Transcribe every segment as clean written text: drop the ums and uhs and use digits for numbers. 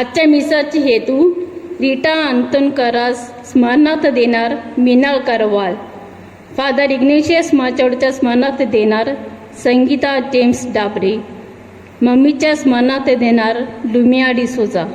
आजच्या मिसाची हेतू रीटा अंतनकरास स्मरणार्थ देणार मीनाळ करवाल, फादर इग्नेशियस माचवडच्या स्मरणार्थ देणार संगीता जेम्स डाबरे, मम्मीच्या स्मरणार्थ देणार लुमिया डिसोजा.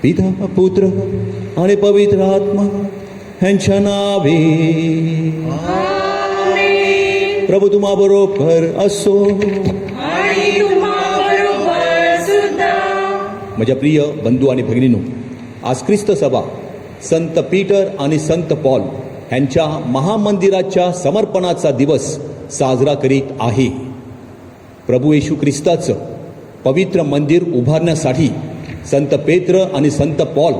पिता पुत्र आणि पवित्र आत्मा ह्यांच्या नावे. प्रभू तुम्हा बरोबर असो. माझ्या प्रिय बंधू आणि भगिनींनो, आज ख्रिस्त सभा संत पीटर आणि संत पॉल ह्यांच्या महामंदिराच्या समर्पणाचा दिवस साजरा करीत आहे. प्रभू येशू ख्रिस्ताचं पवित्र मंदिर उभारण्यासाठी संत पेत्र आणि संत पॉल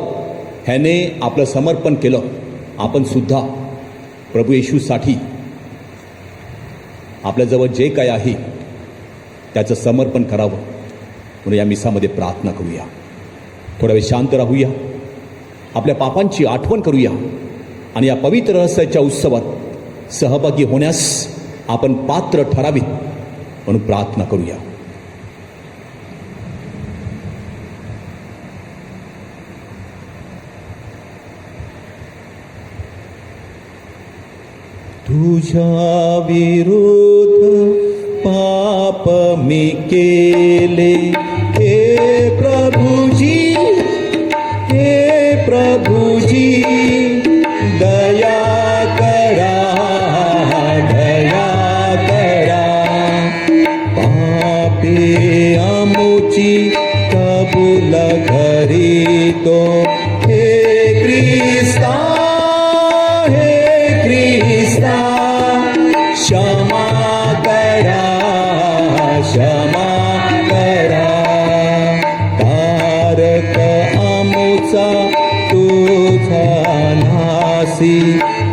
ह्याने आपलं समर्पण केलं. आपण सुद्धा प्रभू येशूसाठी आपल्याजवळ जे काय आहे त्याचं समर्पण करावं म्हणून या मिसामध्ये प्रार्थना करूया. थोडा वेळ शांत राहूया, आपल्या पापांची आठवण करूया आणि या पवित्र रहस्याच्या उत्सवात सहभागी होण्यास आपण पात्र ठरावीत म्हणून प्रार्थना करूया. तुझ्या विरुद्ध पाप मी केले, हे प्रभुजी, हे प्रभुजी, दया करा, दया करा. पापे आमुची कबूल करीतो, हे ख्रिस्ता, क्षमा करा, क्षमा करा. तारक आमुचा तुझा नासी,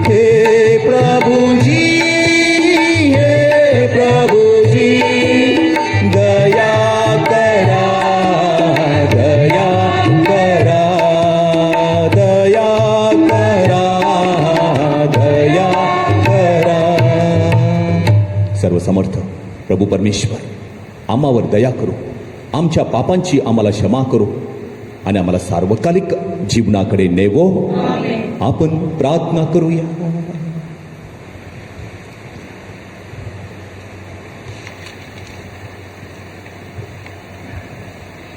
हे प्रभुजी, हे प्रभुजी, दया करा, दया करा, दया करा, दया करा. सर्वसमर्थ प्रभू परमेश्वर आम्हावर दया करो, आमच्या पापांची आम्हाला क्षमा करो आणि आम्हाला सार्वकालिक जीवनाकडे नेवो. आपण प्रार्थना करूया.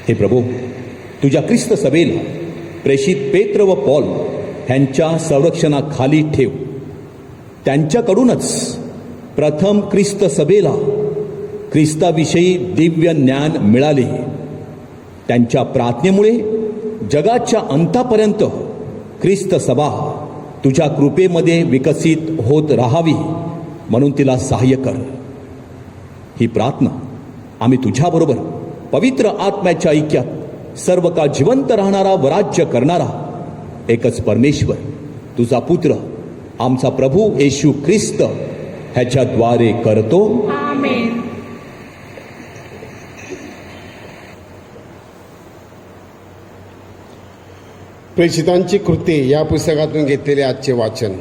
हे प्रभू, तुझ्या ख्रिस्त सभेला प्रेषित पेत्र व पॉल ह्यांच्या संरक्षणाखाली ठेव. त्यांच्याकडूनच प्रथम ख्रिस्त सभेला ख्रिस्ताविषयी दिव्य ज्ञान मिळाले. त्यांच्या प्रार्थनेमुळे जगाच्या अंतापर्यंत ख्रिस्त सभा तुझ्या कृपेमध्ये विकसित होत राहावी म्हणून तिला सहाय्य कर. ही प्रार्थना आम्ही तुझ्याबरोबर पवित्र आत्म्याच्या ऐक्यात सर्व काळ जिवंत राहणारा व राज्य करणारा एकच परमेश्वर तुझा पुत्र आमचा प्रभू येशू ख्रिस्त ह्याच्याद्वारे करतो. आमेन. प्रेषितांची कृत्ये या पुस्तकातून घेतलेले आजचे वाचन.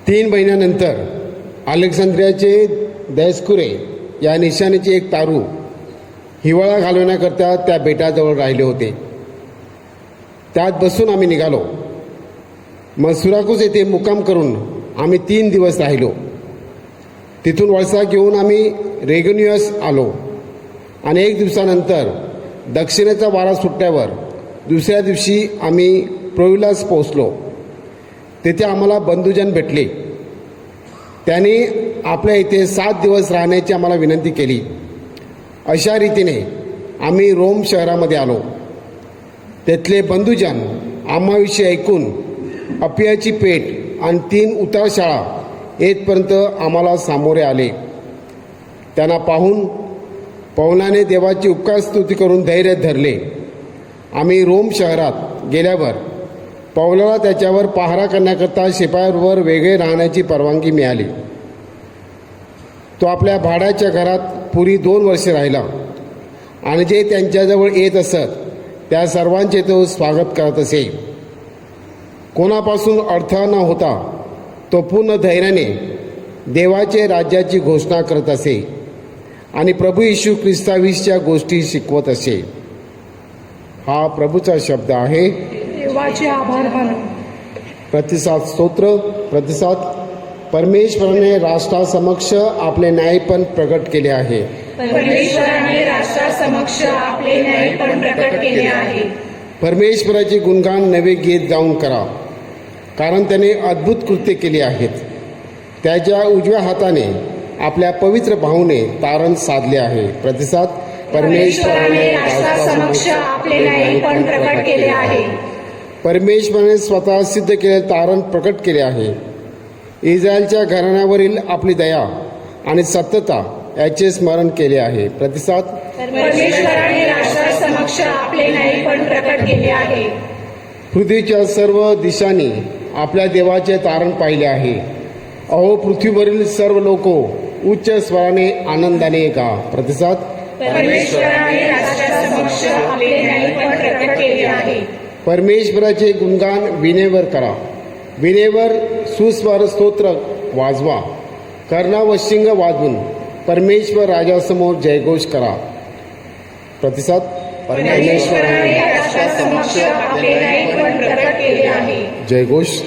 3 महिन्यानंतर अलेक्झांद्रियाचे दयस्कुरे या निशाणीचे एक तारू हिवाळा घालवण्याकरता त्या बेटाजवळ राहिले होते. त्यात बसून आम्ही निघालो. मग सुराकुस येथे मुक्काम करून आम्ही 3 दिवस राहिलो. तिथून वळसा घेऊन आम्ही रेगुनियस आलो आणि 1 दिवसानंतर दक्षिणेचा वारा सुटल्यावर दुसऱ्या दिवशी आम्ही प्रोविलास पोहोचलो. तेथे आम्हाला बंधुजन भेटले. त्यांनी आपल्या इथे 7 दिवस राहण्याची आम्हाला विनंती केली. अशा रीतीने आम्ही रोम शहरामध्ये आलो. तेथले बंधुजन आम्हाविषयी ऐकून अपियाची पेठ आणि 3 उतार शाळा येथपर्यंत आम्हाला सामोरे आले. त्यांना पाहून पौलाने देवाची उपकार स्तुती करून धैर्य धरले. आम्ही रोम शहरात गेल्यावर पौलाला त्याच्यावर पहारा करण्याकरता शिपायावर वेगळे राहण्याची परवानगी मिळाली. तो आपल्या भाड्याच्या घरात पुरी 2 वर्षे राहिला आणि जे त्यांच्याजवळ येत असत त्या सर्वांचे तो स्वागत करत असे. कोणापासून अडथळा न होता तो पूर्ण धैर्याने देवाचे राज्याची घोषणा करत असे आणि प्रभू येशू ख्रिस्ताविषयीच्या गोष्टी शिकवत असे. हा प्रभूचा शब्द आहे. देवाचे आभार मानू. प्रतिसाद स्तोत्र. प्रतिसाद. परमेश्वराने राष्ट्रासमक्ष आपले न्यायपण प्रकट केले आहे. परमेश्वराने राष्ट्रासमक्ष आपले न्यायपण प्रकट केले आहे. परमेश्वराचे गुणगान नवे गीत गाऊन करा, कारण त्याने अद्भुत कृत्ये केली आहेत. त्याच्या उजव्या हाताने आपल्या पवित्र भाऊने तारण साधले आहे. प्रतिसाद. परमेश्वराने राष्ट्रासमक्ष आपले न्यायपण प्रकट केले आहे. परमेश्वराने स्वतः सिद्ध केलेले तारण प्रकट केले आहे. इस्रायलच्या घराण्यावरील आपली दया आणि सत्यता याचे स्मरण केले आहे. प्रतिसाद. परमेश्वराने राष्ट्रासमक्ष आपले न्यायपण प्रकट केले आहे. पृथ्वीच्या सर्व दिशांनी आपल्या देवाचे तारण पाहिले आहे. अहो, पृथ्वीवरील सर्व लोक उच्च स्वराने आनंदाने गा. प्रतिसाद. परमेश्वराने राष्ट्रासमक्ष आपले न्यायपण प्रकट केले आहे. परमेश्वराचे गुणगान वीणेवर करा. वीणेवर सुस्वर स्तोत्र वाजवा. कर्णा व शिंग वाजवून परमेश्वर राजासमोर जयघोष करा. प्रतिसाद. परमेश्वराने राष्ट्रासमक्ष आपले न्यायपण प्रकट केले आहे. जयघोष.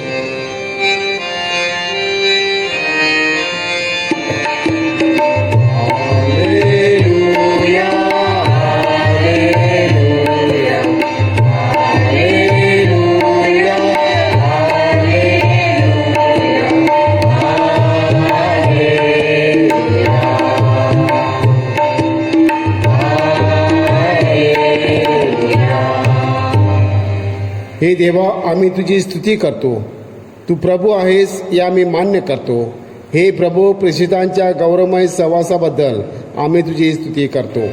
हे देवा, आम्ही तुझी स्तुती करतो. तू प्रभू आहेस हे आम्ही मान्य करतो. हे प्रभू, प्रेषितांच्या गौरवमय सहवासाबद्दल आम्ही तुझी स्तुती करतो.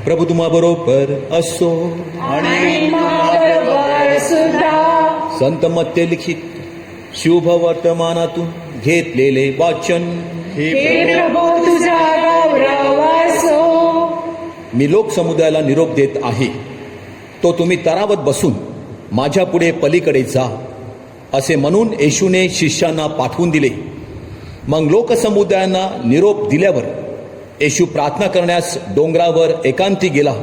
प्रभू तुम्हाबरोबर असो. आणि माझ्याबरोबर सुद्धा. संत मत्ते लिखित शुभ वर्तमानातून घेतलेले वाचन. हे प्रभू तुझा गौरव असो. मी लोकसमुदायाला निरोप देत आहे, तो तुम्ही तरावत बसून माझ्या पुढे पलीकडे जा, असे म्हणून येशूने शिष्यांना पाठवून दिले. मग लोकसमुदायांना निरोप दिल्यावर येशू प्रार्थना करण्यास डोंगरावर एकांती गेला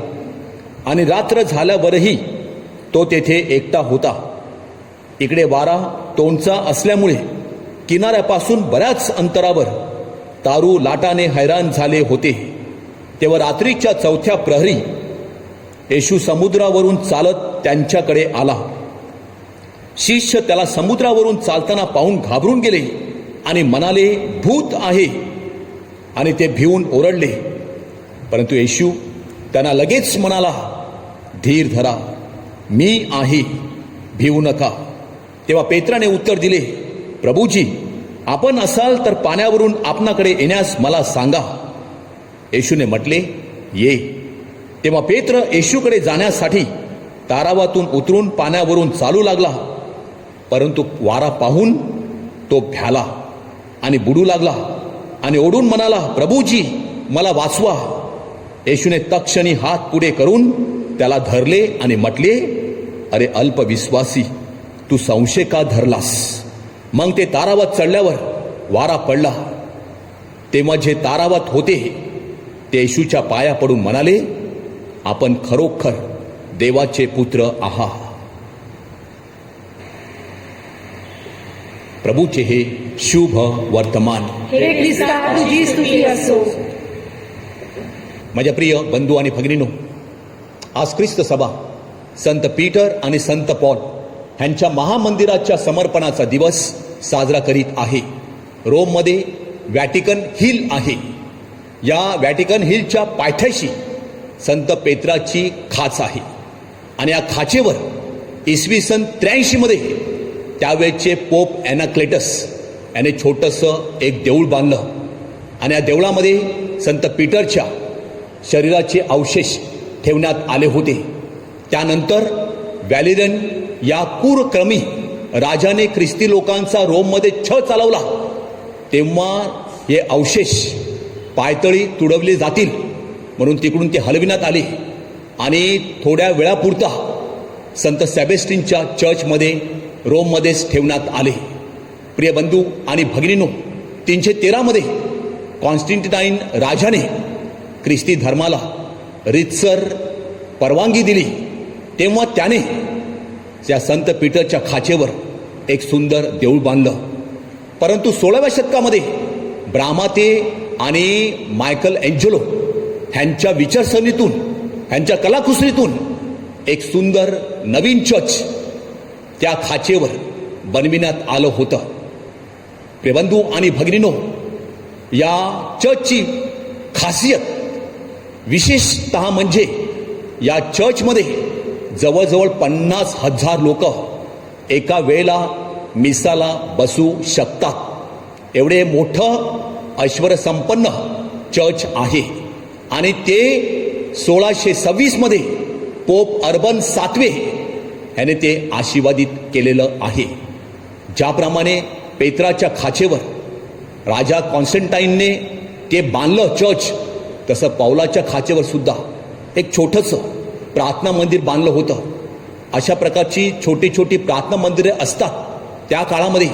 आणि रात्र झाल्यावरही तो तेथे एकटा होता. इकडे वारा तोंडचा असल्यामुळे किनाऱ्यापासून बऱ्याच अंतरावर तारू लाटाने हैराण झाले होते. तेव्हा रात्रीच्या 4थ्या प्रहरी येशू समुद्रावरून चालत त्यांच्याकडे आला. शिष्य त्याला समुद्रावरून चालताना पाहून घाबरून गेले आणि म्हणाले, भूत आहे, आणि ते भिवून ओरडले. परंतु येशू त्यांना लगेच म्हणाला, धीर धरा, मी आहे, भिवू नका. तेव्हा पेत्राने उत्तर दिले, प्रभूजी, आपण असाल तर पाण्यावरून आपणाकडे येण्यास मला सांगा. येशूने म्हटले, ये. तेव्हा पेत्र येशूकडे जाण्यासाठी तारावातून उतरून पाण्यावरून चालू लागला. परंतु वारा पाहून तो भ्याला आणि बुडू लागला आणि ओढून म्हणाला, प्रभूजी मला वाचवा. येशूने तत्क्षणी हात पुढे करून त्याला धरले आणि म्हटले, अरे अल्पविश्वासी, तू संशय का धरलास? मग ते तारावत चढल्यावर वारा पडला. तेव्हा जे तारावत होते ते येशूच्या पाया पडून म्हणाले, आपण खरोखर देवाचे पुत्र आहात. प्रभूचे हे शुभ वर्तमान. हे ख्रिस्ता तुझी स्तुती असो. माझ्या प्रिय बंधू आणि भगिनींनो, आज ख्रिस्त सभा संत पीटर आणि संत पॉल ह्यांच्या महामंदिराच्या समर्पणाचा दिवस साजरा करीत आहे. रोममध्ये व्हॅटिकन हिल आहे. या व्हॅटिकन हिलच्या पायथ्याशी संत पेत्राची खाच आहे आणि या खाचेवर इसवी सन 83 मध्ये त्यावेळचे पोप ॲनाक्लेटस याने छोटंसं एक देऊळ बांधलं आणि या देवळामध्ये संत पीटरच्या शरीराचे अवशेष ठेवण्यात आले होते. त्यानंतर व्हॅलेरियन या क्रूरक्रमी राजाने ख्रिस्ती लोकांचा रोममध्ये छळ चालवला. तेव्हा हे अवशेष पायतळी तुडवले जातील म्हणून तिकडून ते हलविण्यात आले आणि थोड्या वेळापुरता संत सेबॅस्टिनच्या चर्चमध्ये रोममध्येच ठेवण्यात आले. प्रिय बंधू आणि भगिनींनो, 313 मध्ये कॉन्स्टंटाईन राजाने ख्रिस्ती धर्माला रीतसर परवानगी दिली. तेव्हा त्याने त्या संत पीटरच्या खाचेवर एक सुंदर देऊळ बांधलं. परंतु 16व्या शतकामध्ये ब्राह्माते आणि मायकल एंजेलो ह्यांच्या विचारसरणीतून, ह्यांच्या कलाकुसरीतून एक सुंदर नवीन चर्च त्या खाचेवर बनविण्यात आलं होतं. प्रियबंधू आणि भगिनींनो, या चर्चची खासियत विशेषतः म्हणजे या चर्चमध्ये जवळजवळ 50,000 लोक एका वेळेला मिसाला बसू शकतात. एवढे मोठं ऐश्वर्यसंपन्न चर्च आहे आणि ते 1626 मध्ये पोप अर्बन 7वे याने ते आशीर्वादित केलेलं आहे. ज्याप्रमाणे पेत्राच्या खाचेवर राजा कॉन्स्टंटाईनने ते बांधलं चर्च, तसं पौलाच्या खाचेवर सुद्धा एक छोटंसं प्रार्थना मंदिर बांधलं होतं. अशा प्रकारची छोटी छोटी प्रार्थना मंदिरे असतात. त्या काळामध्ये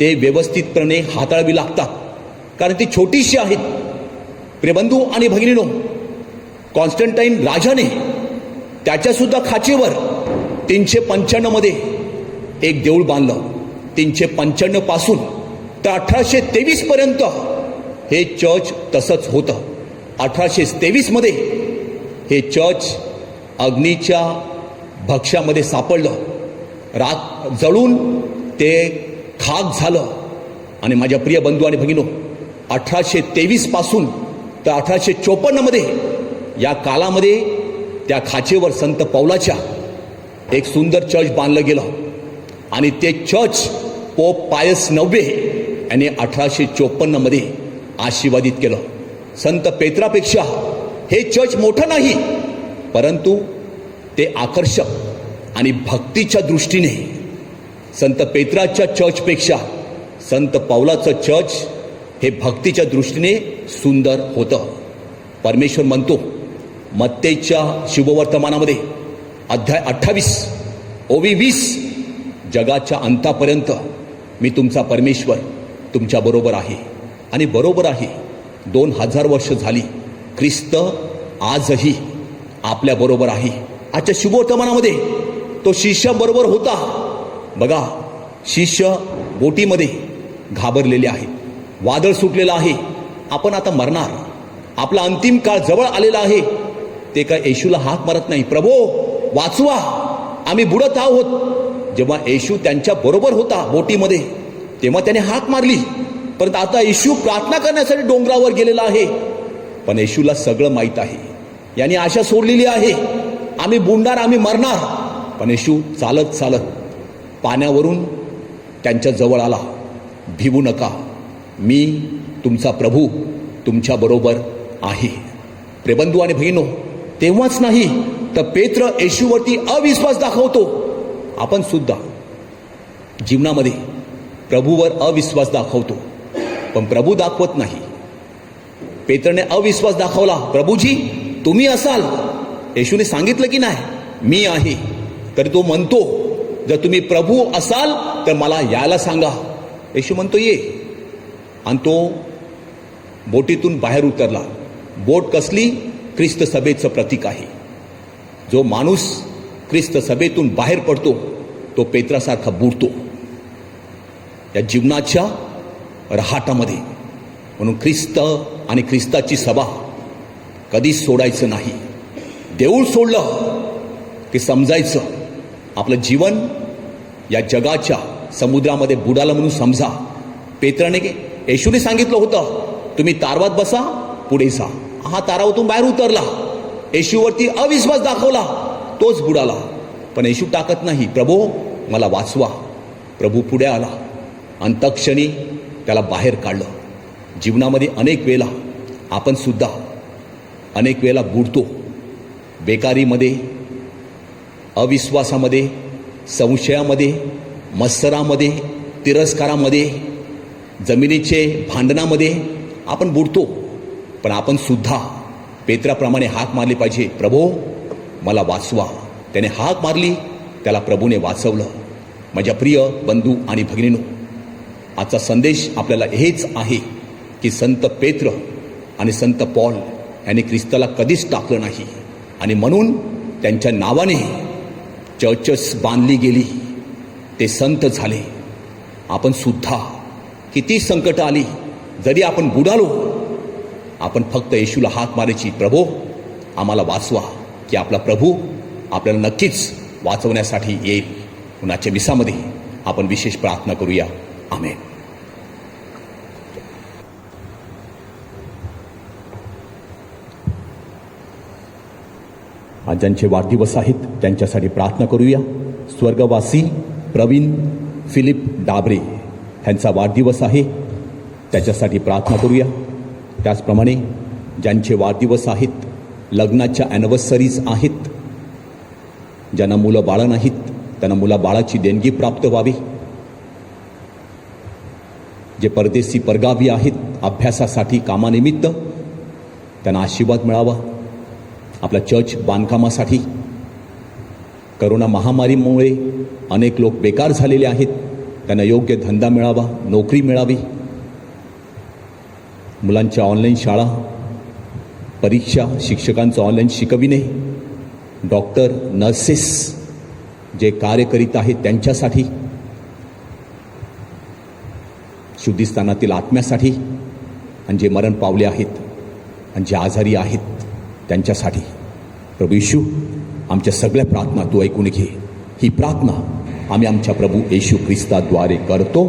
ते व्यवस्थितपणे हाताळावी लागतात कारण ती छोटीशी आहेत. प्रियबंधू आणि भगिनींनो, कॉन्स्टंटाईन राजाने त्याच्या सुद्धा खाचेवर 395 मध्ये एक देऊळ बांधलं. 395 पासून तर 1823 पर्यंत हे चर्च तसंच होतं. 1823 मध्ये हे चर्च अग्नीच्या भक्ष्यामध्ये सापडलं, राख जळून ते खाक झालं. आणि माझ्या प्रिय बंधू आणि भगिनो, 1823 पासून तर 1854 मध्ये या कालामध्ये त्या खाचेवर संत पौलाच्या एक सुंदर चर्च बांधलं गेलं आणि ते चर्च पोप पायस 9वे यांनी 1854 मध्ये आशीर्वादित केलं. संत पेत्रापेक्षा हे चर्च मोठं नाही, परंतु ते आकर्षक आणि भक्तीच्या दृष्टीने संत पेत्राच्या चर्चपेक्षा संत पौलाचं चर्च हे भक्तीच्या दृष्टीने सुंदर होतं. परमेश्वर म्हणतो मत्तेच्या शुभवर्तमानामध्ये अध्याय 28 ओवी 20, जगाच्या अंतापर्यंत मी तुमचा परमेश्वर तुमच्या बरोबर आहे. आणि बरोबर आहे, 2000 वर्ष झाली, ख्रिस्त आजही आपल्या बरोबर आहे. आजच्या शुभवर्तमानामध्ये तो शिष्याबरोबर होता. बघा, शिष्य बोटीमध्ये घाबरलेले आहेत, वादळ सुटलेलं आहे, आपण आता मरणार, आपला अंतिम काळ जवळ आलेला आहे. ते काय येशूला हाक मारत नाही, प्रभो वाचवा, आम्ही बुडत आहोत. जेव्हा येशू त्यांच्या बरोबर होता बोटीमध्ये तेव्हा त्याने हाक मारली. परंतु आता येशू प्रार्थना करण्यासाठी डोंगरावर गेलेला आहे. पण येशूला सगळं माहीत आहे, याने आशा सोडलेली आहे, आम्ही बुडणार, आम्ही मरणार. पण येशू चालत चालत पाण्यावरून त्यांच्या जवळ आला. भिवू नका, मी तुमचा प्रभू तुमच्या बरोबर आहे. प्रेबंधू आणि भगिनो, तेव्हाच नाही तर पेत्र येशूवरती अविश्वास दाखवतो. आपण सुद्धा जीवनामध्ये प्रभूवर अविश्वास दाखवतो, पण प्रभू दाखवत नाही. पेत्रने अविश्वास दाखवला. प्रभूजी तुम्ही असाल, येशूने सांगितलं की नाही मी आहे. तरी तो म्हणतो जर तुम्ही प्रभू असाल तर मला यायला सांगा. येशू म्हणतो ये, आणि तो बोटीतून बाहेर उतरला. बोट कसली? ख्रिस्त सभेचं प्रतीक आहे. जो माणूस ख्रिस्त सभेतून बाहेर पडतो तो पेत्रासारखा बुडतो या जीवनाच्या रहाटामध्ये. म्हणून ख्रिस्त आणि ख्रिस्ताची सभा कधीच सोडायचं नाही. देऊळ सोडलं की समजायचं आपलं जीवन या जगाच्या समुद्रामध्ये बुडालं म्हणून समजा. पेत्राने येशूने सांगितलं होतं तुम्ही तारवात बसा, पुढे जा. हा तारावातून बाहेर उतरला, येशूवरती अविश्वास दाखवला, तोच बुडाला. पण येशू टाकत नाही, प्रभू मला वाचवा. प्रभू पुढे आला आणि तत्क्षणी त्याला बाहेर काढलं. जीवनामध्ये अनेक वेळेला आपण सुद्धा अनेक वेळेला बुडतो. बेकारीमध्ये, अविश्वासामध्ये, संशयामध्ये, मत्सरामध्ये, तिरस्कारामध्ये, जमिनीचे भांडणामध्ये आपण बुडतो. पण आपण सुद्धा पेत्राप्रमाणे हाक मारली पाहिजे, प्रभो मला वाचवा. त्याने हाक मारली, त्याला प्रभूने वाचवलं. माझ्या प्रिय बंधू आणि भगिनींनो, आजचा संदेश आपल्याला हेच आहे की संत पेत्र आणि संत पॉल यांनी ख्रिस्ताला कधीच टाकलं नाही, आणि म्हणून त्यांच्या नावाने चर्चेस बांधली गेली, ते संत झाले. आपण सुद्धा किती संकट आली, जरी आपण बुडालो, आपण फक्त येशूला हाक मारायची, प्रभो आम्हाला वाचवा, की आपला प्रभू आपल्याला नक्कीच वाचवण्यासाठी येईल. उन्हाच्या विसामध्ये आपण विशेष प्रार्थना करूया. आमेन. आज ज्यांचे वाढदिवस आहेत त्यांच्यासाठी प्रार्थना करूया. स्वर्गवासी प्रवीण फिलिप डाबरे यांचा वाढदिवस आहे, त्याच्यासाठी प्रार्थना करूया. त्याचप्रमाणे ज्यांचे वाढदिवस आहेत, लग्नाच्या ॲनिव्हर्सरीज आहेत, ज्यांना मुलं बाळं नाहीत त्यांना मुलाबाळाची देणगी प्राप्त व्हावी. जे परदेशी परगावी आहेत अभ्यासासाठी, कामानिमित्त, त्यांना आशीर्वाद मिळावा. आपल्या चर्च बांधकामासाठी करोना महामारीमुळे अनेक लोक बेकार झालेले आहेत, त्यांना योग्य धंदा मिळावा, नोकरी मिळावी. मुलांच्या ऑनलाईन शाळा, परीक्षा, शिक्षकांचं ऑनलाईन शिकविणे, डॉक्टर, नर्सेस जे कार्य करीत आहेत त्यांच्यासाठी, शुद्धीस्थानातील आत्म्यासाठी, आणि जे मरण पावले आहेत आणि जे आजारी आहेत त्यांच्यासाठी. प्रभू येशू, आमच्या सगळ्या प्रार्थना तू ऐकून घे. ही प्रार्थना आम्ही आमच्या प्रभू येशू ख्रिस्ताद्वारे करतो.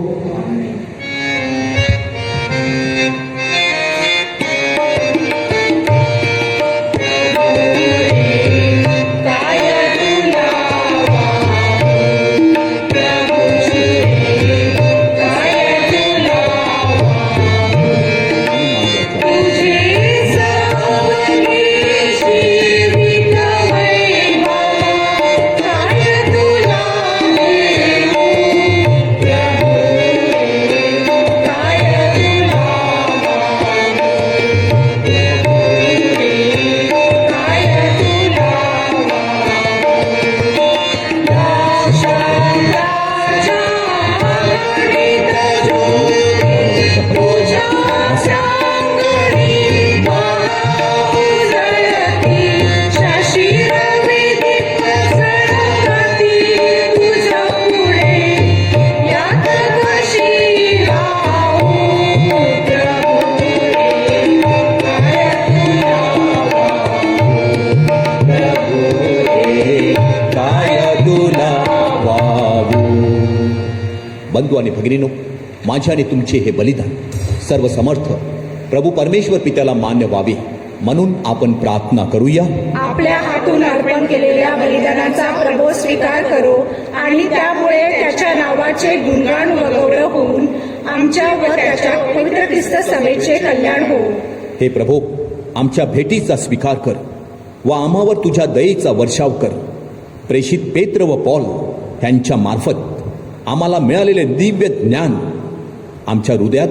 बंधू आणि भगिनीनो, माझ्या आणि तुमचे हे बलिदान सर्व समर्थ प्रभू परमेश्वर पित्याला मान्य व्हावे म्हणून आपण प्रार्थना करूया. आपल्या हातून अर्पण केलेल्या बलिदानाचा प्रभू स्वीकार करो, आणि त्यामुळे त्याच्या नावाचे गुणगान व गौरव होऊन आमच्या व त्याच्या पवित्र ख्रिस्त सभेचे कल्याण हो. हे प्रभू, आमच्या भेटीचा स्वीकार कर व आम्हावर तुझ्या दयेचा वर्षाव कर. प्रेषित पेत्र व पॉल यांच्या मार्फत आम्हाला मिळालेले दिव्य ज्ञान आमच्या हृदयात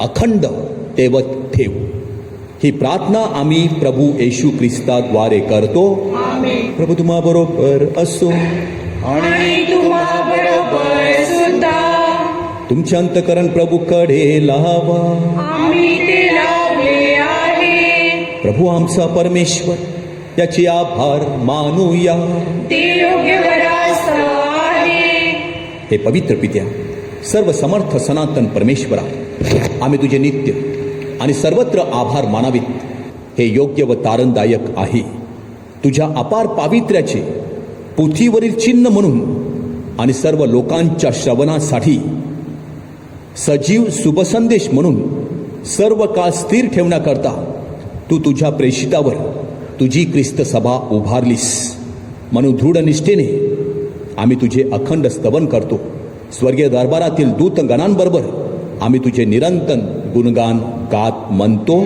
अखंड तेवत ठेव. ही प्रार्थना आम्ही प्रभू येशू ख्रिस्ताद्वारे करतो. प्रभू तुम्हा बरोबर असो. आणि तुम्हा बरोबर सुद्धा. तुमचे अंतकरण प्रभूकडे लावा. आम्ही ते लावले आहे. प्रभू आमचा परमेश्वर याचे आभार मानूया. ते योग्य वरास्त आहे. हे पवित्र पित्या, सर्व समर्थ सनातन परमेश्वरा, आम्ही तुझे नित्य आणि सर्वत्र आभार मानावेत. हे योग्य व तारणदायक आहे. तुझ्या अपार पावित्र्याचे पृथ्वीवरील चिन्ह म्हणून आणि सर्व लोकांच्या श्रवणासाठी सजीव शुभसंदेश म्हणून सर्व काळ स्थिर ठेवण्याकरता तू तुझ्या प्रेषितावर तुझी ख्रिस्त सभा उभारलीस. म्हणून दृढ निष्ठेने आम्ही तुझे अखंड स्तवन करतो. स्वर्गीय दरबारातील दूतगणांबरोबर आम्ही तुझे निरंतर गुणगान गात म्हणतो.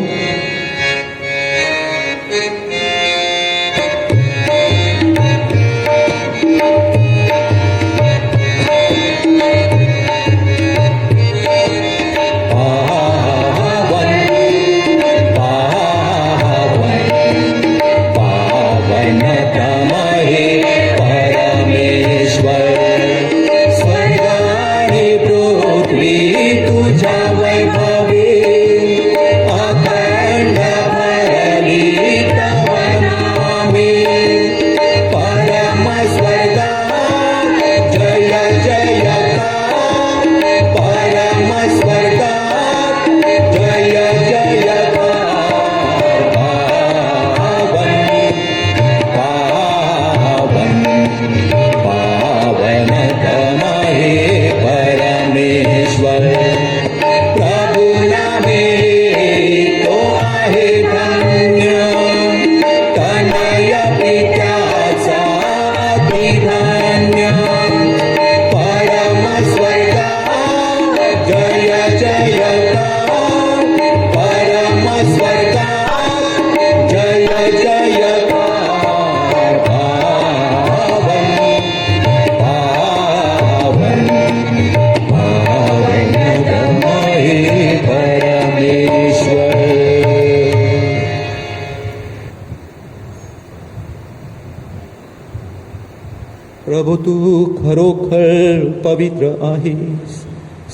प्रभू तू खरोखर पवित्र आहेस.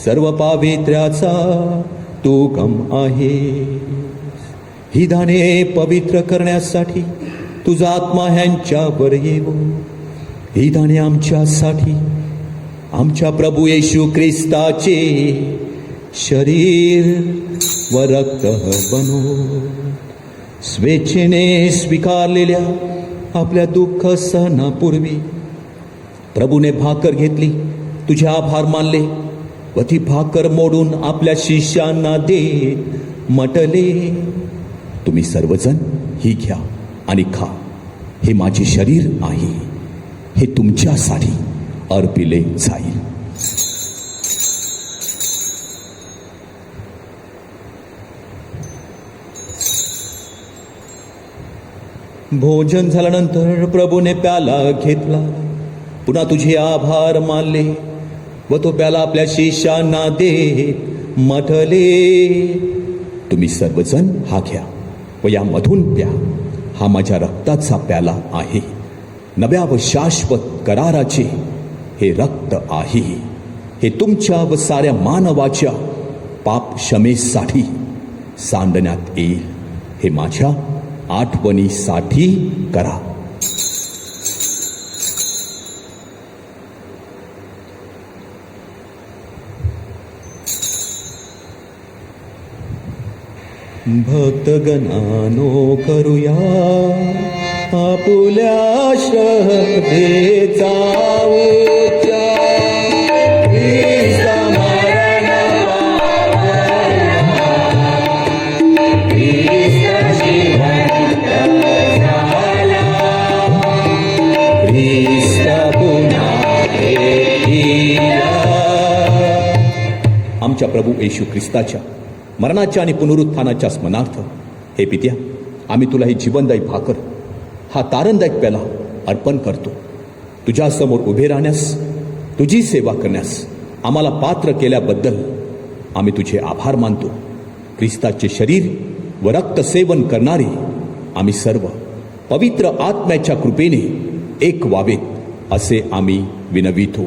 सर्व पावित्र्याचा तू गम आहेस. ही दाने पवित्र करण्यासाठी तुझा आत्मा ह्यांच्यावर येवो. ही दाने आमच्यासाठी आमच्या प्रभू येशू ख्रिस्ताचे शरीर व रक्त बनो. स्वेच्छेने स्वीकारलेल्या आपल्या दुःख सहनापूर्वी प्रभूने भाकर घेतली, तुझे आभार मानले व ती भाकर मोडून आपल्या शिष्यांना देत म्हटले, तुम्ही सर्वजण ही घ्या आणि खा. हे माझे शरीर आहे. हे तुमच्यासाठी अर्पिले जाईल. भोजन झाल्यानंतर प्रभूने प्याला घेतला, पुन्हा तुझे आभार मानले व तो प्याला आपल्या शिष्यांना देत म्हटले, तुम्ही सर्वजण हा घ्या व यामधून प्या. हा माझ्या रक्ताचा प्याला आहे. नव्या व शाश्वत कराराचे हे रक्त आहे. हे तुमच्या व साऱ्या मानवाच्या पाप क्षमेसाठी सांडण्यात येईल. हे माझ्या आठवणीसाठी करा. भक्तगणानो करूया आपुल्या श्रद्धेचा उच्चार. ख्रिस्त जिवंत झाला, ख्रिस्त पुन्हा येईल. आमच्या प्रभू येशू ख्रिस्ताच्या मरणाच्या आणि पुनरुत्थानाच्या स्मरणार्थ हे पित्या, आम्ही तुला ही जीवनदायी भाकर, हा तारणदायक प्याला अर्पण करतो. तुझ्यासमोर उभे राहण्यास तुझी सेवा करण्यास आम्हाला पात्र केल्याबद्दल आम्ही तुझे आभार मानतो. ख्रिस्ताचे शरीर व रक्त सेवन करणारे आम्ही सर्व पवित्र आत्म्याच्या कृपेने एक व्हावेत असे आम्ही विनवितो.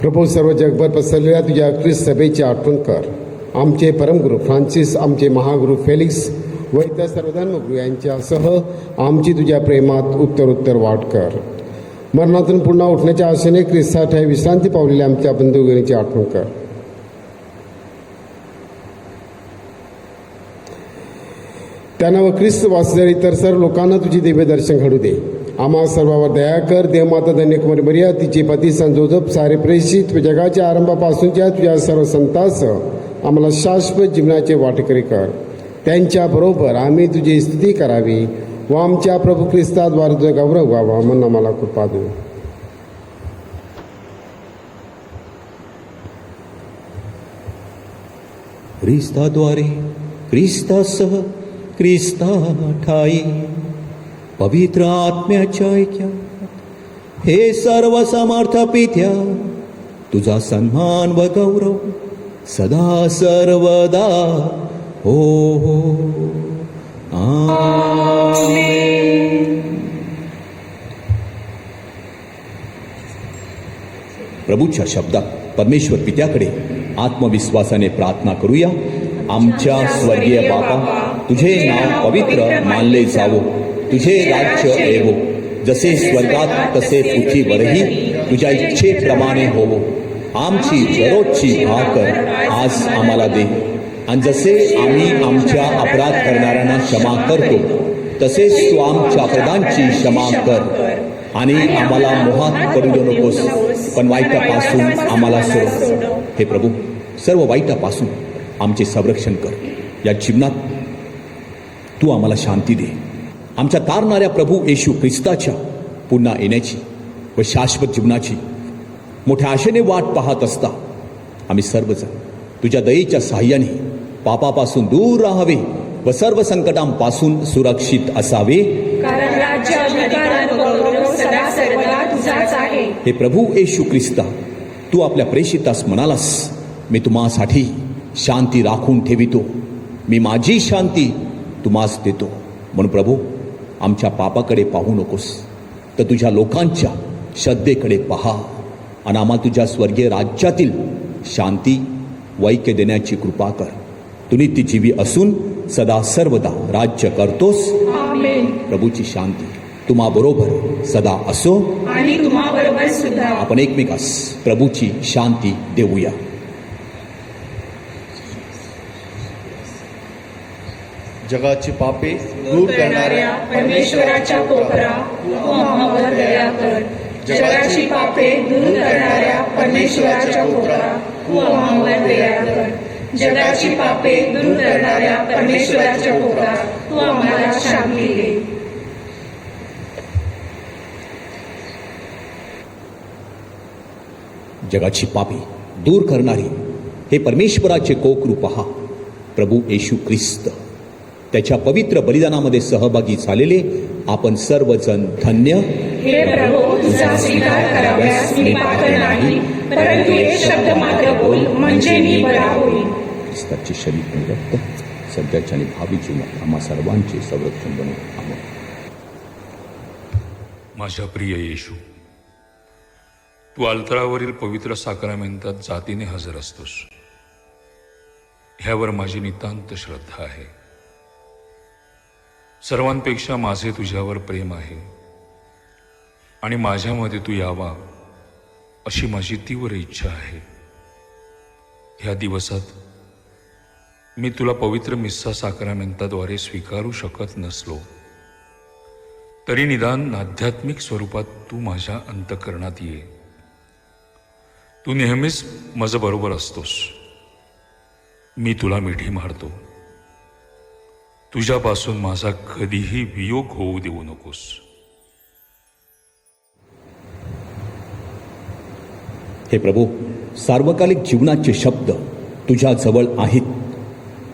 प्रभू, सर्व जगभर पसरलेल्या तुझ्या ख्रिस्त सभेची आठवण कर. आमचे परमगुरू फ्रान्सिस, आमचे महागुरू फेलिक्स व इतर सर्व धर्मगुरू यांच्यासह आमची तुझ्या प्रेमात उत्तरोत्तर वाढ कर. मरणातून पुन्हा उठण्याच्या आशेने ख्रिस्ताच्या विश्रांती पावलेल्या आमच्या बंधुगिरीची आठवण कर. त्यांना व ख्रिस्त वासुदेव इतर सर्व लोकांना तुझी दिव्य दर्शन घडू दे. आम्हा सर्वांवर दया कर. देवमाता धन्यकुमारी मरिया, तिचे पती संत जोसेफ, सारे प्रेषित व जगाच्या आरंभापासूनच्या तुझ्या सर्व संतांसह आम्हाला शाश्वत जीवनाचे वाटेकरी कर. त्यांच्याबरोबर आम्ही तुझी स्तुती करावी व आमच्या प्रभू ख्रिस्ताद्वारे तुझा गौरव व्हावा म्हणून आम्हाला कृपा दे. ख्रिस्ताद्वारे, ख्रिस्तासह, ख्रिस्ता ठाई पवित्र आत्म्याच्या ऐक्यात हे सर्व समर्थ पित्या, तुझा सन्मान व गौरव सदा सर्वदा हो हो. प्रभूच्या शब्दात परमेश्वर पित्याकडे आत्मविश्वासाने प्रार्थना करूया. आमच्या स्वर्गीय बापा, तुझे नाव पवित्र मानले जावो, तुझे राज्य येवो, जसे स्वर्गात तसे पृथ्वीवरही तुझ्या इच्छेप्रमाणे होवो. आमची दररोजची भाकर आज आम्हाला दे, आणि जसे आम्ही आमच्या अपराध करणाऱ्यांना क्षमा करतो तसेच तू आमच्या अपराधांची क्षमा कर, आणि आम्हाला मोहात पडू देऊ नकोस, पण वाईटापासून आम्हाला सोड. हे प्रभू, सर्व वाईटापासून आमचे संरक्षण कर. या जीवनात तू आम्हाला शांती दे. आमच्या तारणाऱ्या प्रभू येशू ख्रिस्ताच्या पुन्हा येण्याची व शाश्वत जीवनाची मोठ्या आशेने वाट पाहत असता आम्ही सर्वजण तुझ्या दयेच्या साह्याने पापापासून दूर राहावे व सर्व संकटांपासून सुरक्षित असावे. कारण राज्य, अधिकार आणि गौरव सदा सर्वदा तुझाच आहे. हे प्रभू येशू ख्रिस्ता, तू आपल्या प्रेषितास म्हणालास, मी तुम्हासाठी शांती राखून ठेवितो, मी माझी शांती तुम्हास देतो. म्हणून प्रभू, आमच्या पापाकडे पाहू नकोस, तर तुझ्या लोकांच्या श्रद्धेकडे पहा, आणि आम्हाला तुझ्या स्वर्गीय राज्यातील शांती वैक्य देण्याची कृपा कर. तू नित्यजीवी असून सदा सर्वदा राज्य करतोस. आमेन. प्रभूची शांती तुम्हा बरोबर सदा असो, आणि तुम्हा बरोबर सुद्धा. आपण एकमेकास प्रभूची शांती देऊया. जगाची पापे दूर करणाऱ्या परमेश्वराच्या कोपरा, तू आम्हावर दया कर. जगाची पापे दूर करणाऱ्या परमेश्वराच्या कोपरा, तू आम्हावर दया कर. जगाची पापे दूर करणाऱ्या परमेश्वराच्या कोपरा, तू आम्हाला शांती दे. जगाची पापे दूर करणारे हे परमेश्वराचे कोकरू पहा, प्रभू येशू ख्रिस्त. त्याच्या पवित्र बलिदानामध्ये सहभागी झालेले आपण सर्वजण धन्य. हे प्रभू, तुझा स्वीकार कराव्यास मी पात्र नाही, परंतु एक शब्द मात्र बोल, म्हणजे मी बरा होईल. ख्रिस्ताचे शरीर आणि रक्त सध्याच्या आणि भावी जीवनात आम्हा सर्वांचे संरक्षण बनवून. आमेन. माझ्या प्रिय येशू, तू अल्तरावरील पवित्र साक्रामेंतात जातीने हजर असतोस. ह्यावर माझी नितांत श्रद्धा आहे. सर्वांपेक्षा माझे तुझ्यावर प्रेम आहे, आणि माझ्यामध्ये तू यावा अशी माझी तीव्र इच्छा आहे. ह्या दिवसात मी तुला पवित्र मिस्सा साक्रामेंताद्वारे स्वीकारू शकत नसलो तरी निदान आध्यात्मिक स्वरूपात तू माझ्या अंतःकरणात ये. तू नेहमीच माझं बरोबर असतोस. मी तुला मिठी मारतो. तुझ्यापासून माझा कधीही वियोग होऊ देऊ नकोस. हे प्रभू, सार्वकालिक जीवनाचे शब्द तुझ्या जवळ आहेत,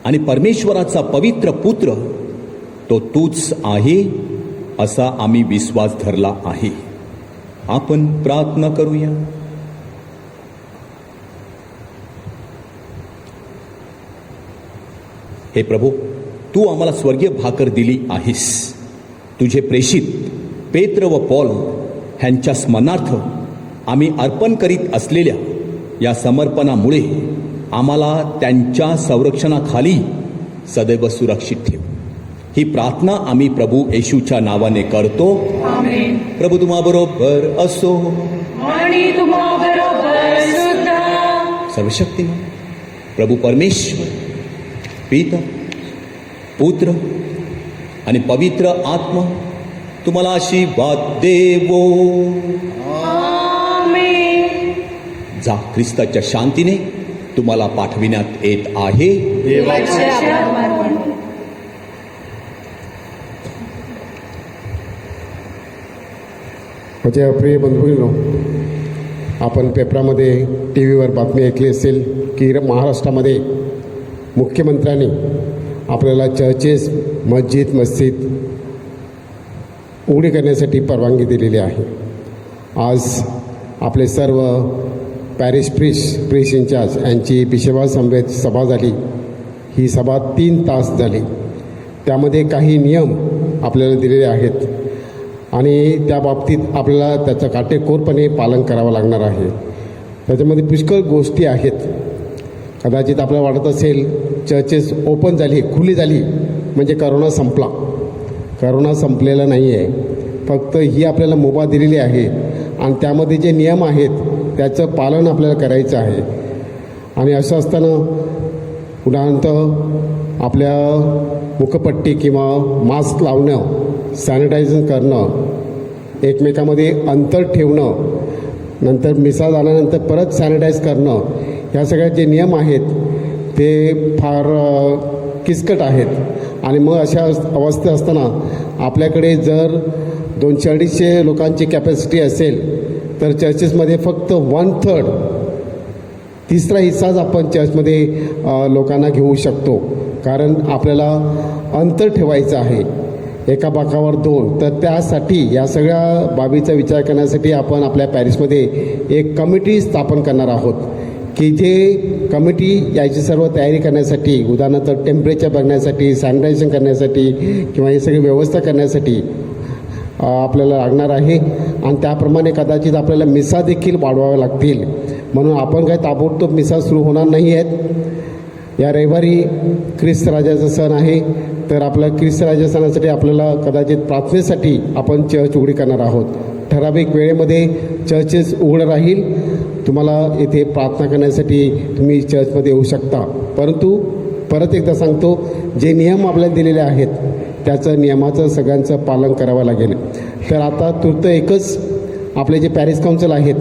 आणि परमेश्वराचा पवित्र पुत्र तो तूच आहे. असा आम्ही विश्वास धरला आहे. आपण प्रार्थना करूया. हे प्रभू, तू आम्हाला स्वर्गीय भाकर दिली आहेस. तुझे प्रेषित पेत्र व पौल ह्यांच्या स्मरणार्थ आम्ही अर्पण करीत असलेल्या या समर्पणामुळे आम्हाला त्यांच्या संरक्षणाखाली सदैव सुरक्षित ठेव. ही प्रार्थना आम्ही प्रभू येशूच्या नावाने करतो. आमेन. प्रभू तुम्हाबरोबर असो. आणि तुम्हाबरोबर सुद्धा. सर्वशक्तिमान प्रभू परमेश्वर पिता, पुत्र आणि पवित्र आत्मा तुम्हाला आशीर्वाद देवो. आमेन. जा, ख्रिस्ताच्या शांतीने तुम्हाला पाठविण्यात येत आहे. देवाचे आभार मानू. माझ्या प्रिय बंधूंनो, आपण पेपरामध्ये टी व्हीवर बातमी ऐकली असेल की महाराष्ट्रामध्ये मुख्यमंत्र्यांनी आपल्याला चर्चेस, मस्जिद उघडी करण्यासाठी परवानगी दिलेली आहे. आज आपले सर्व पॅरिश प्रिश इन्चार्ज यांची बिशेबा समवेत सभा झाली. ही सभा 3 तास झाली. त्यामध्ये काही नियम आपल्याला दिलेले आहेत आणि त्या बाबतीत आपल्याला त्याचं काटेकोरपणे पालन करावं लागणार आहे. त्याच्यामध्ये पुष्कळ गोष्टी आहेत. कदाचित आपल्याला वाटत असेल चर्चेस ओपन झाली, खुली झाली म्हणजे करोना संपला. करोना संपलेला नाही आहे. फक्त ही आपल्याला मुभा दिलेली आहे आणि त्यामध्ये जे नियम आहेत त्याचं पालन आपल्याला करायचं आहे. आणि असं असताना उदाहरणार्थ आपल्या मुखपट्टी किंवा मास्क लावणं, सॅनिटायझर करणं, एकमेकामध्ये अंतर ठेवणं, नंतर मिसा झाल्यानंतर परत सॅनिटाईज करणं, ह्या सगळ्या जे नियम आहेत ते फार किचकट आहेत. आणि मग अशा अवस्था असताना आपल्याकडे जर 200-250 लोकांची कॅपॅसिटी असेल तर चर्चेसमध्ये फक्त 1/3, तिसरा हिस्साच आपण चर्चमध्ये लोकांना घेऊ शकतो. कारण आपल्याला अंतर ठेवायचं आहे, एका बाकावर 2. तर त्यासाठी या सगळ्या बाबीचा विचार करण्यासाठी आपण आपल्या पॅरिसमध्ये एक कमिटी स्थापन करणार आहोत की जे कमिटी याची सर्व तयारी करण्यासाठी, उदाहरणार्थ टेम्परेचर बघण्यासाठी, सॅनिटायझेशन करण्यासाठी किंवा हे सगळी व्यवस्था करण्यासाठी आपल्याला लागणार आहे. आणि त्याप्रमाणे कदाचित आपल्याला मिसा देखील वाढवाव्या लागतील. म्हणून आपण काय ताबडतोब मिसा सुरू होणार नाही आहेत. या रविवारी ख्रिस्त राजाचा सण आहे, तर आपल्या ख्रिस्त राजा सणासाठी आपल्याला कदाचित प्रार्थनेसाठी आपण चर्च उघडी करणार आहोत. ठराविक वेळेमध्ये चर्चेस उघडं राहील. तुम्हाला येथे प्रार्थना करण्यासाठी तुम्ही चर्चमध्ये येऊ शकता. परंतु परत एकदा सांगतो, जे नियम आपल्याला दिलेले आहेत त्याचं नियमाचं सगळ्यांचं पालन करावं लागेल. तर आता तूर्त एकच आपले जे पॅरिस काउन्सिल आहेत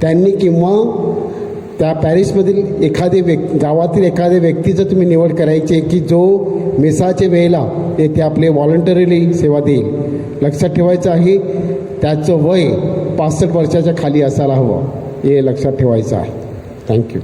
त्यांनी किंवा त्या पॅरिसमधील गावातील एखाद्या व्यक्तीचं तुम्ही निवड करायची की जो मिसाच्या वेळेला येथे आपले व्हॉलंटरीली सेवा देईल. लक्षात ठेवायचं आहे त्याचं वय 65 वर्षाच्या खाली असायला हवं, हे लक्षात ठेवायचं आहे. थँक्यू.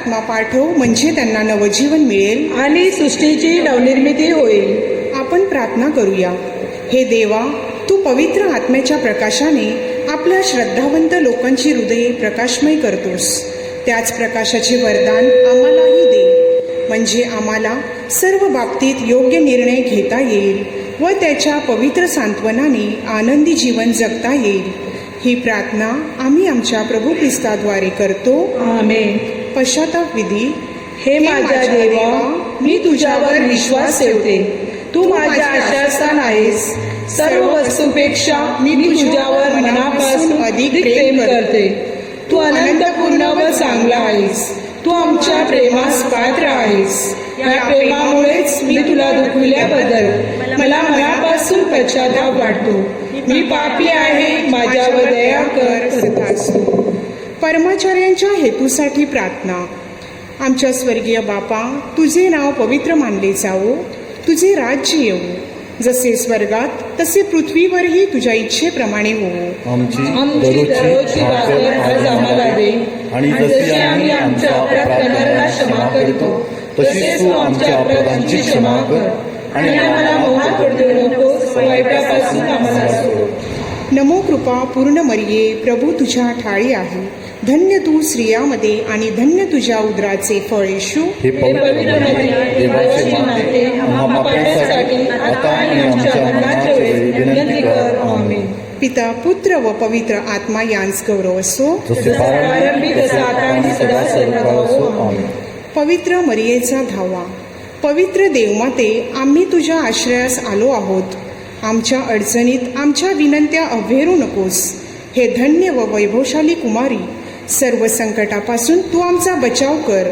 आत्मा पाठव, म्हणजे त्यांना नवजीवन मिळेल आणि सृष्टीची नवनिर्मिती होईल. आपण प्रार्थना करूया. हे देवा, तू पवित्र आत्म्याच्या प्रकाशाने आपल्या श्रद्धावंत लोकांची हृदये प्रकाशमय करतोस. त्याच प्रकाशाचे वरदान आम्हालाही दे, म्हणजे आम्हाला सर्व बाबतीत योग्य निर्णय घेता येईल व त्याच्या पवित्र सांत्वनाने आनंदी जीवन जगता येईल. ही प्रार्थना आम्ही आमच्या प्रभू ख्रिस्ताद्वारे करतो. आमेन. पश्चाताप विधी. हे माझ्या देवा, मी तुझ्यावर विश्वास ठेवते. तू माझ्या आशास्थान आहेस. सर्व वस्तूपेक्षा मी तुझ्यावर मनापासून अधिक प्रेम करते. तू अनंतपूर्ण व चांगला आहेस. तू आमच्या प्रेमास पात्र आहेस. या प्रेमामुळेच मी तुला दुखविल्याबद्दल मला मनापासून पश्चाताप वाटतो. मी पापी आहे, माझ्यावर दया कर. परमाचार्यांच्या हेतूसाठी प्रार्थना. आमच्या स्वर्गीय बापा, तुझे नाव पवित्र मानले जावो, तुझे राज्य येवो, जसे स्वर्गात तसे पृथ्वीवरही तुझ्या इच्छेप्रमाणे होवो. आमची आमची दररोजची भाकर आज आम्हाला दे, आणि जशी आम्ही आमच्या अपराध करणाऱ्यांना क्षमा करतो, तशीच तू आमच्या अपराधांची क्षमा कर. आणि आम्हाला मोहात पडू नकोस, वाईटापासून आम्हाला सोड. नमो कृपा पूर्ण मरिये, प्रभू तुझ्या ठाळी आहे. धन्य तू स्त्रियामध्ये आणि धन्य तुझ्या उदराचे फळ येशू. हे पवित्र नदी, देवाचे माते, आम्हा पापांसाठी आता आणि आमच्या मरणाच्या वेळी विनंती कर. आमेन. पिता, पुत्र व पवित्र आत्मा यांस गौरव असो. जसे प्रारंभी तसे आता आणि सदा सर्वदा असो. आमेन. पवित्र मरियेचा धावा. पवित्र देवमाते, आम्ही तुझ्या आश्रयास आलो आहोत. आमच्या अडचणीत आमच्या विनंत्या अव्हेरू नकोस. हे धन्य व वैभवशाली कुमारी, सर्व संकटापासून तू आमचा बचाव कर.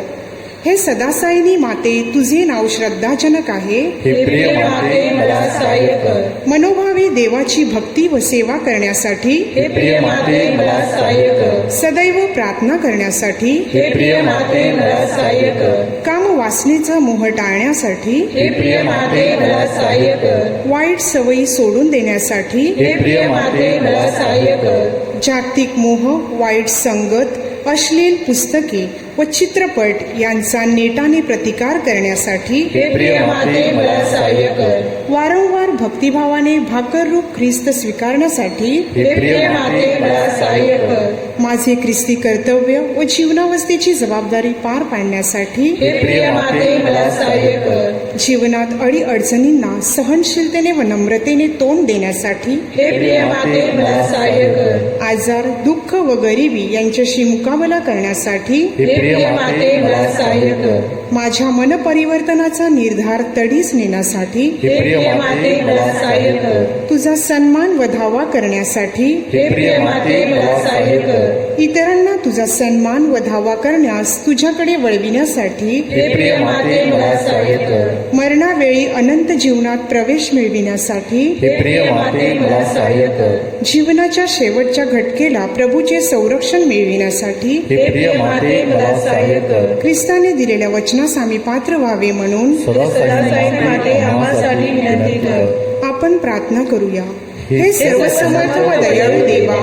हे सदासायिनी माते, तुझे नाव श्रद्धाजनक आहे. हे प्रिय माते, मला सहाय्य कर. मनोभावे देवाची भक्ती व सेवा करण्यासाठी, हे प्रिय माते, मला सहाय्य कर. सदैव प्रार्थना करण्यासाठी, हे प्रिय माते, मला सहाय्य कर. काम वासनेचा मोह टाळण्यासाठी, हे प्रिय माते, मला सहाय्य कर. वाईट सवयी सोडून देण्यासाठी, हे प्रिय माते, मला सहाय्य कर. जागतिक मोह, वाईट संगत, अश्लील पुस्तके व चित्रपट यांचा नेटाने प्रतिकार करण्यासाठी, हे प्रिय माते, मला सहाय्य कर. वारंवार भक्तिभावाने भाकररूप ख्रिस्त स्वीकारण्यासाठी, हे प्रिय माते, मला सहाय्य कर. माझे ख्रिस्ती कर्तव्य व जीवनावस्थेची जबाबदारी पार पाडण्यासाठी, हे प्रिय माते, मला सहाय्य कर. जीवनात अडीअडचणींना सहनशीलतेने व नम्रतेने तोंड देण्यासाठी, हे प्रिय माते, मला सहाय्य कर. आजार, दुःख व गरिबी यांच्याशी मुकाबला करण्यासाठी, हे प्रिय माते, मला सहाय्य कर. माझ्या मनपरिवर्तनाचा निर्धार तडीस नेण्यासाठी, हे प्रिय माते, मला सहाय्य कर. तुझा सन्मान व धावा करण्यासाठी, हे प्रिय माते, मला सहाय्य कर. इतरांना तुझा सन्मान व धावा करण्यास तुझ्याकडे वळविण्यासाठी, हे प्रिय माते, मला सहाय्य कर. मरणावेळी अनंत जीवनात प्रवेश मिळविण्यासाठी, हे प्रिय माते, मला सहाय्य कर. जीवनाच्या शेवटच्या घटकेला प्रभूचे संरक्षण मिळविण्यासाठी, हे प्रिय माते, मला सहाय्य कर. ख्रिस्ताने दिलेल्या वचनास आम्ही पात्र व्हावे म्हणून सदासाई माते, आम्हासाठी विनंती कर. आपण प्रार्थना करूया. हे सर्वसमर्थ व दयाळू देवा,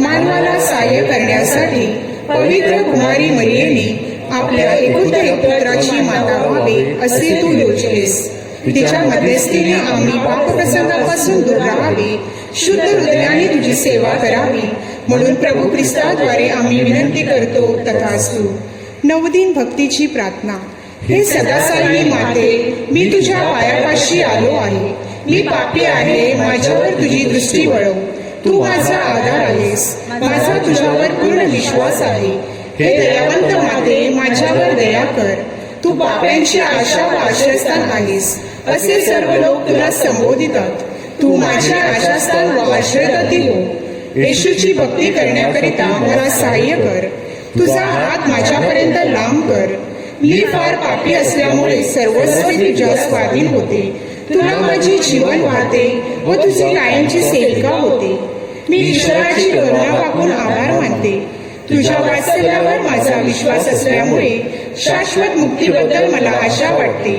मानवाला सहाय्य करण्यासाठी पवित्र कुमारी मरियेने आपल्या एकुलत्या एक पुत्राची माता व्हावे असे तू योजलेस. तिच्या मध्यस्थीने आम्ही पापप्रसंगापासून दूर राहावे, शुद्ध हृदयाने तुझी सेवा करावी, म्हणून प्रभू ख्रिस्ताद्वारे आम्ही विनंती करतो. तथास्तु. नवदिन भक्तीची प्रार्थना. हे सदासायिनी माते, मी तुझ्या पायापाशी आलो आहे. मी पापी आहे, माझ्यावर तुझी दृष्टी वळव. तू माझा आधार आहेस, माझा तुझ्यावर पूर्ण विश्वास आहे. हे दयावंत माते, माझ्यावर दया कर. तू पाप्यांची आशा व आश्रयस्थान आहेस असे सर्व लोक तुला संबोधितात. तू माझ्या आशास्थान व आश्रयदाती हो. येशूची भक्ती करण्याकरिता मला सहाय्य कर. तुझा हात माझ्यापर्यंत लांब कर. मी फार पापी असल्यामुळे सर्वस्व तुझ्या स्वाधीन होते. तुला माझे जीवन वाहते व तुझी कायमची सेविका होते. मी ईश्वराची करुणा वाकून आभार मानते. तुझ्या वात्सल्यावर माझा विश्वास असल्यामुळे शाश्वत मुक्तीबद्दल मला आशा वाटते.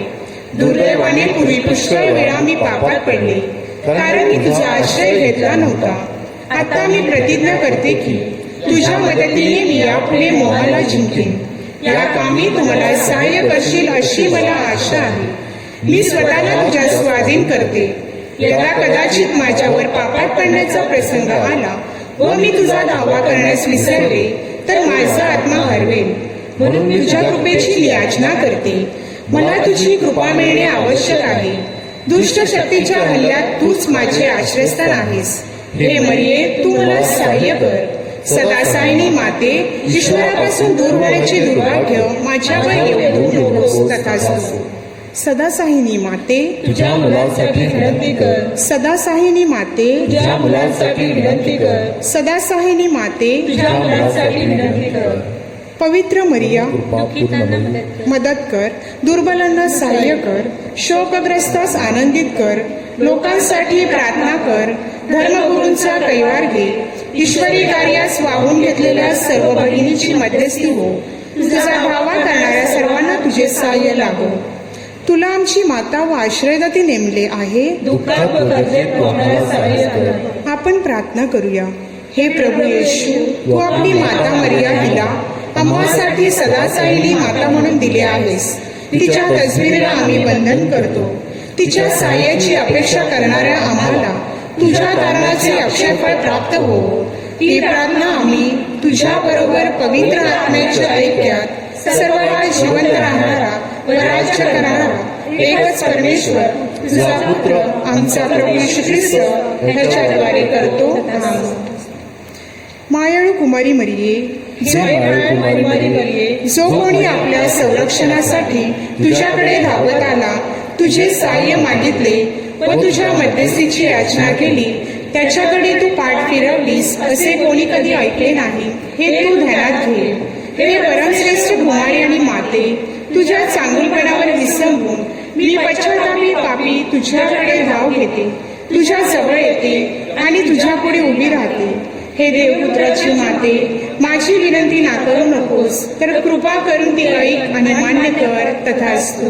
दुर्दैवाने पूर्वी पुष्कळ वेळा मी पापात पडले, कारण मी तुझा आश्रय घेतला नव्हता. आता मी प्रतिज्ञा करते की तुझ्या मदतीने मी यापुढे मोहाला जिंकेन. या कामी तू मला सहाय्य करशील अशी मला आशा आहे. मी स्वतःला तुझ्या स्वाधीन करते. यदा कदाचित माझ्यावर पापात पडण्याचा प्रसंग आला व मी तुझा दावा करण्यास विसरले तर माझा आत्मा हरवेल. म्हणून मी तुझ्या कृपेची याचना करते. मला तुझी कृपा मिळणे आवश्यक आहे. दुष्ट शक्तीच्या हल्ल्यात तूच माझे आश्रयस्थान आहेस. हे मरिये, तू मला सहाय्य कर. सदासायिनी माते, ईश्वरापासून दूर होण्याचे दुर्भाग्य माझ्यावर येऊ देऊ नकोस. तथास्तु. सदासाहिनी माते, तुझ्या मुलांसाठी विनंती कर. सदासाहिनी माते, तुझ्या मुलांसाठी विनंती कर. सदासाहिनी माते, तुझ्या मुलांसाठी विनंती कर. पवित्र मरिया, कृपा पूर्ण मदत कर. दुर्बलांना सहाय्य कर. शोकग्रस्तास आनंदित कर. लोकांसाठी प्रार्थना कर. धर्मगुरूंचा कैवार घे. ईश्वरी कार्यास वाहून घेतलेल्या सर्व भगिनीची मध्यस्थी हो. तुझा धावा करणाऱ्या सर्वांना तुझे सहाय्य लाभो. तुला आमची माता व आश्रयदाती नेमले आहे. दुःखात व गरजेत तू आम्हाला सहाय्य कर. आपण प्रार्थना करूया. हे प्रभू येशू, तू आपली माता मरिया हिला आम्हासाठी सदासायिनी माता म्हणून दिले आहेस. तिच्या तसबीरीला आम्ही वंदन करतो. तिच्या सहाय्याची अपेक्षा करणाऱ्या आम्हाला तुझ्या दानाचे अक्षयफळ प्राप्त हो. ही प्रार्थना आम्ही तुझ्या बरोबर पवित्र आत्म्याच्या ऐक्यात सर्वांना जिवंत राहणारा व राज्य करणारा एकच परमेश्वर तुझा पुत्र आमचा प्रभू येशू ख्रिस्त ह्याच्याद्वारे करतो. आमेन. मायाळू कुमारी मरिये, जो कोणी आपल्या संरक्षणासाठी तुझ्याकडे धावत आला, तुझे सहाय्य मागितले व तुझ्या मध्यस्थीची याचना केली, त्याच्याकडे तू पाठ फिरवलीस असे कोणी कधी ऐकले नाही. हे तू ध्यानात घे. हे परमश्रेष्ठ कुमारी आणि माते, तुझ्या चांगुलपणावर विसंबून मी पश्चातापी पापी तुझ्याकडे धाव घेते, तुझ्या जवळ येते आणि तुझ्या पुढे उभी राहते. हे देवपुत्राची माते, माझी विनंती नाकारू नकोस, तर कृपा करून ती ऐक आणि मान्य कर. तथास्तु.